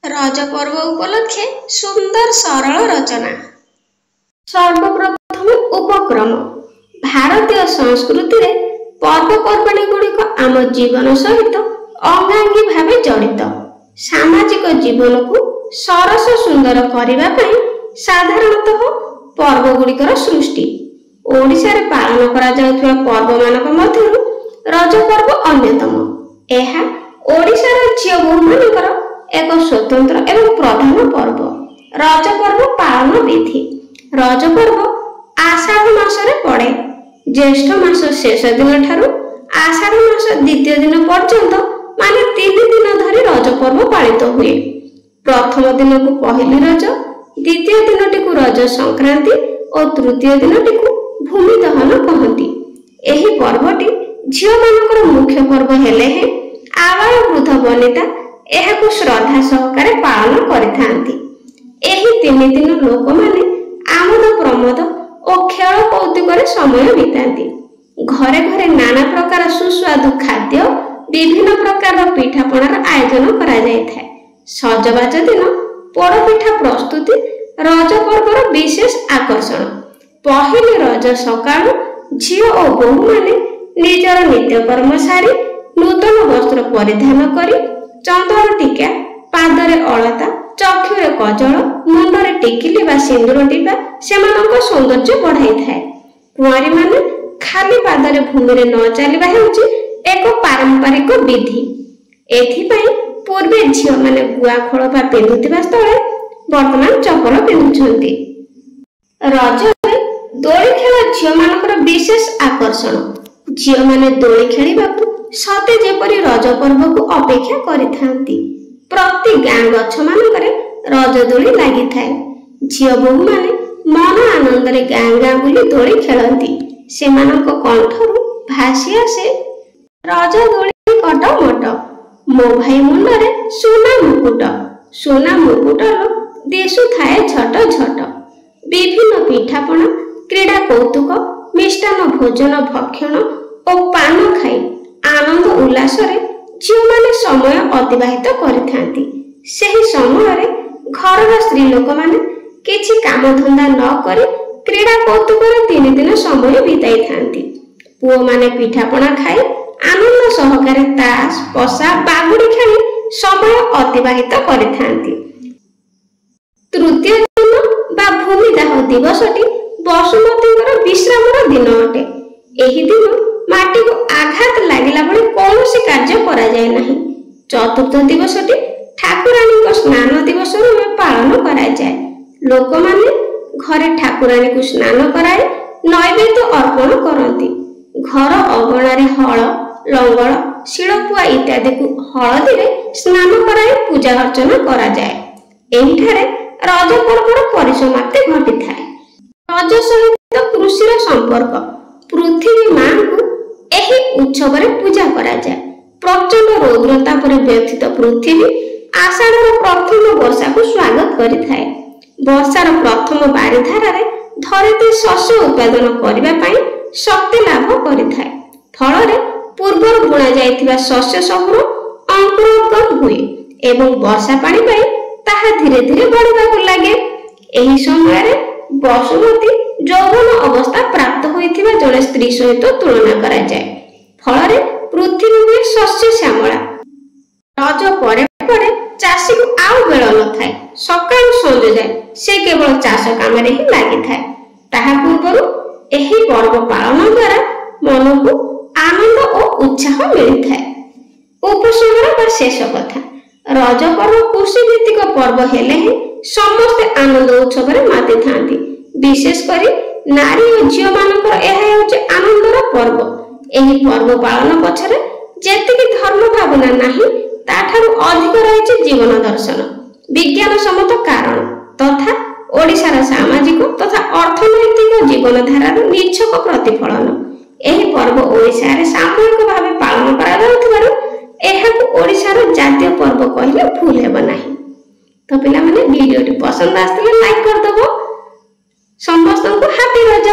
रज पर्व उपलक्षे सुंदर सरल रचना। सर्वप्रथम उपक्रम। भारतीय संस्कृति रे पर्वपर्वाणी गुड़िक आम जीवन सहित अंगांगी भावे जड़ित। सामाजिक जीवन को सरस सुंदर करने साधारणतः पर्व गुड़िकर सृष्टि। ओडिशा रे पालन करा जाउथुवा पर्व मानक मध्यरु रज पर्व अन्यतम। एहा ओडिशा रे झियो बोहू मानकर एक स्वतंत्र एवं प्रधान पर्व। रज पर्व पालन विधि। रज पर्व आषाढ़ मासरे पड़े। ज्येष्ठ मास शेष दिन ठारू आषाढ़ मास द्वितीय दिन पर्यंत माने 3 दिन धरी रज पर्व पालित हुए। प्रथम दिन को पहली रज, द्वितीय दिनटी को रज संक्रांति और तृतीय दिनटी को भूमि दहन कहती। एही पर्वटी झियो मानकर मुख्य पर्व हेले हे आबाल वृद्ध वनिता एहाकु श्रद्धा सहकारे पालन करिथांती। एही 3 दिन लोक माने आमोद प्रमोद और खेल कौतुकरे समय बितांती। घरे घरे नाना प्रकार सुस्वादु खाद्य विभिन्न प्रकार पिठापणार आयोजन करा जाय थाए। सजबाज दिन पोड़ पिठा प्रस्तुति रज पर्वर विशेष आकर्षण। पहली रज सकाळु झियो और बोहू माने निजर नित्यकर्म सारी नूतन वस्त्र परिधान करी चंदन टीका, पादरे अलता, चक्षुरे कजल, मुंडरे टिकिली बा सिंदूर टीपा सेमानक सौंदर्य बढ़ाई थाए। कुआरी माने खाली पादरे भूमि रे न चलिबा हेउची एक पारंपरिक विधि। एथिपई पूर्वे झियो माने गुआ खोलपा पिंधुथिबा स्थळे वर्तमान चपल पिंधुछंती। रज रे दोली खेल झियो मानकर विशेष आकर्षण। झियो माने दोली खेलिबाकू सते जेपरि रज पर्व को अपेक्षा करिथांती। प्रति गाँ गछ मानकरे रज दोली लागि थाए। झियो बोहू माने मन आनंद रे गाँ गाँ बुली दोली खेलंती। सेमानक कंठरु भासी आसे रज दोली कट मट। मो भाई मुंडरे सोना मुकुट। सोना मुकुटर देशु थाए झट झट। विभिन्न पिठापना, क्रीड़ा कौतुक, मिष्टान भोजन भक्षण और पान खाई आनंद उल्लास रे झियो माने समय अतिबाहित करिथांती। सेही समय रे घरर स्त्री लोक माने किछि काम धंदा न करी क्रीड़ा कौतुक रे 3 दिन समय बिताई थांती। पुओ माने पिठापना खाई आनंद सहकारे ताश, पसा, बागुड़ी खेली समय अतिबाहित करिथांती। तृतीय दिन बा भूमिदाह दिवसटी बसुमतीଙ୍କର विश्रामर दिन अटे। एही दिन माटी को आघात लागिला बळे कौनसी कार्य करा जाय नाही। चतुर्थ दिवसटी ठाकुराणी को स्नान दिवस रूपे पालन करा जाय। लोक माने घरे ठाकुराणी को स्नान कराए नैवेद्य अर्पण करती। घर अगणा रे हळ, लंगळ, शिळपुआ इत्यादि को हळदी रे स्नान कराए पूजा अर्चना करा जाय। एहिठारे रज पर्वर परिसमाप्ति घटी थाए। रज सहित कृषिर संपर्क। पृथ्वी मां को एही उत्सव रे पूजा करा जाय। प्रचंड रौद्रता पर व्यथित पृथ्वी आषाढ़र प्रथम वर्षा को स्वागत करि थाए। वर्षार प्रथम बारिधारा रे धरती शस्य उत्पादन करिबा पई शक्ति लाभ करि थाए। फल रे पूर्वर बुणा जायथिबा शस्य सबुर अंकुरोद्गम हुए एवं वर्षा पानी पई ताहा धीरे धीरे बढ़िबाकु लागे। एही समय रे बसुमती यौवन अवस्था प्राप्त होइथिबा जड़े स्त्री सहित तुलना करा जाय। फल रे पृथ्वी हुए शस्य श्यामला। रज परे परे चाषी को आउ बेल न थाए। सकाळ संज जाय से केवल चाष काम रे ही लागि थाए। ताहा पूर्वरु एही पर्व पालन द्वारा मन को आनंद और उत्साह मिली थाए। उपसंहार बा शेष कथा। रज पर्व कृषि भित्तिक पर्व हेले ही समस्ते आनंद उत्सव रे माति थांती। विशेष करी नारी और झियो मानकर एहा हेउचे आनंदर पर्व। एही पर्व पालन पछरे जेतिकी धर्म भावना नाही ताठारु अधिक रहिছে जीवन दर्शन, विज्ञान सम्मत कारण तथा ओडिशार सामाजिक तथा अर्थनैतिक जीवन धारार निच्छक प्रतिफलन। एही पर्व ओडिशा रे सामूहिक भावे पालन करा जाउथिबारु एहाकु ओडिशार जातीय पर्व कहिले भूल हेबा नाही। तो पिला माने वीडियोटी पसंद आस्तिले लाइक कर दबो। समस्त को हैप्पी रज।